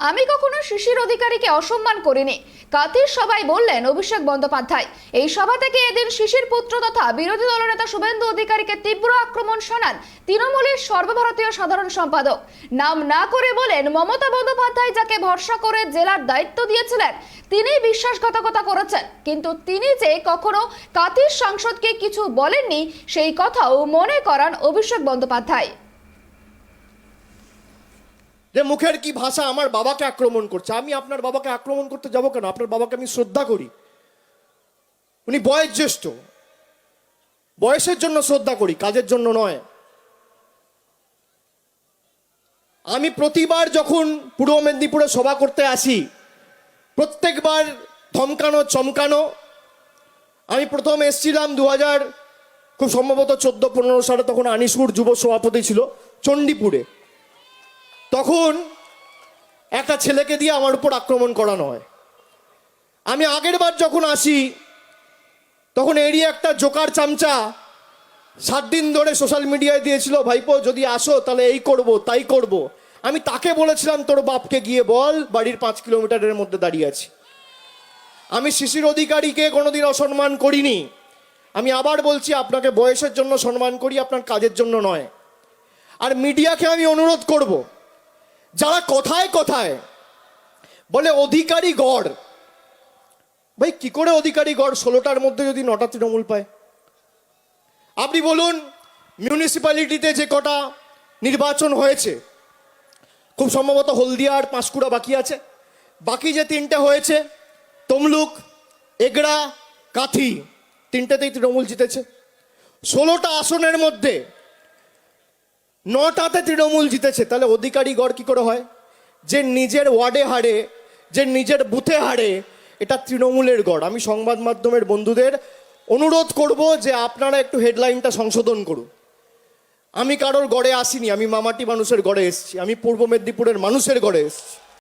আমি কখনো শিশির অধিকারীকে অসম্মান করিনি, কাতির সবাই বললেন অভিষেক বন্দ্যোপাধ্যায়। এই সভা থেকে এদিন শিশির পুত্র তথা বিরোধী দলনেতা শুভেন্দু অধিকারীকে তীব্র আক্রমণ শোনান তৃণমূলের সর্বভারতীয় সাধারণ সম্পাদক। নাম না করে বলেন মমতা বন্দ্যোপাধ্যায় যাকে ভরসা করে জেলার দায়িত্ব দিয়েছিলেন তিনি বিশ্বাসঘাতকতা করেছেন, কিন্তু তিনি যে কখনো কাতির সাংসদকে কিছু বলেননি সেই কথাও মনে করান অভিষেক বন্দ্যোপাধ্যায়। যে মুখের কি ভাষা, আমার বাবাকে আক্রমণ করছে। আমি আপনার বাবাকে আক্রমণ করতে যাব কেন? আপনার বাবাকে আমি শ্রদ্ধা করি, উনি বয়োজ্যেষ্ঠ, বয়সের জন্য শ্রদ্ধা করি, কাজের জন্য নয়। আমি প্রতিবার যখন পূর্ব মেদিনীপুরে সভা করতে আসি প্রত্যেকবার ধমকানো চমকানো। আমি প্রথম এসেছিলাম 2000 খুব সম্ভবত 14-15 সালে, তখন আনিসুর যুব সভাপতি ছিল চণ্ডীপুরে। তখন একটা ছেলেকে দিয়ে আমার উপর আক্রমণ করানো হয়। আমি আগের বার যখন আসি তখন এরই একটা জোকার চামচা 7 দিন ধরে সোশ্যাল মিডিয়ায় দিয়েছিল, ভাইপো যদি আসো তাহলে এই করব তাই করব। আমি তাকে বলেছিলাম তোর বাপকে গিয়ে বল বাড়ির 5 কিলোমিটারের মধ্যে দাঁড়িয়ে আছি। আমি শিশির অধিকারীকে কোনোদিন অসম্মান করিনি। আমি আবার বলছি, আপনাকে বয়সের জন্য সম্মান করি, আপনার কাজের জন্য নয়। আর মিডিয়াকে আমি অনুরোধ করব, যারা কথায় কথায় বলে অধিকারী গড়, ভাই কি করে অধিকারী গড়? 16টার মধ্যে যদি 9টা তৃণমূল পায়। আপনি বলুন মিউনিসিপ্যালিটিতে যে কটা নির্বাচন হয়েছে, খুব সম্ভবত হলদিয়া আর পাঁশকুড়া বাকি আছে, বাকি যে 3টে হয়েছে তমলুক, এগড়া, কাথি, 3টেতেই তৃণমূল জিতেছে। 16টা আসনের মধ্যে 9টাতে তৃণমূল জিতেছে। তাহলে অধিকারী গড় কি করে হয়? যে নিজের ওয়ার্ডে হারে, যে নিজের বুথে হারে, এটা তৃণমূলের গড়। আমি সংবাদ মাধ্যমের বন্ধুদের অনুরোধ করব যে আপনারা একটু হেডলাইনটা সংশোধন করুন। আমি কারোর গড়ে আসিনি, আমি মামাটি মানুষের গড়ে এসেছি, আমি পূর্ব মেদিনীপুরের মানুষের গড়ে এসেছি।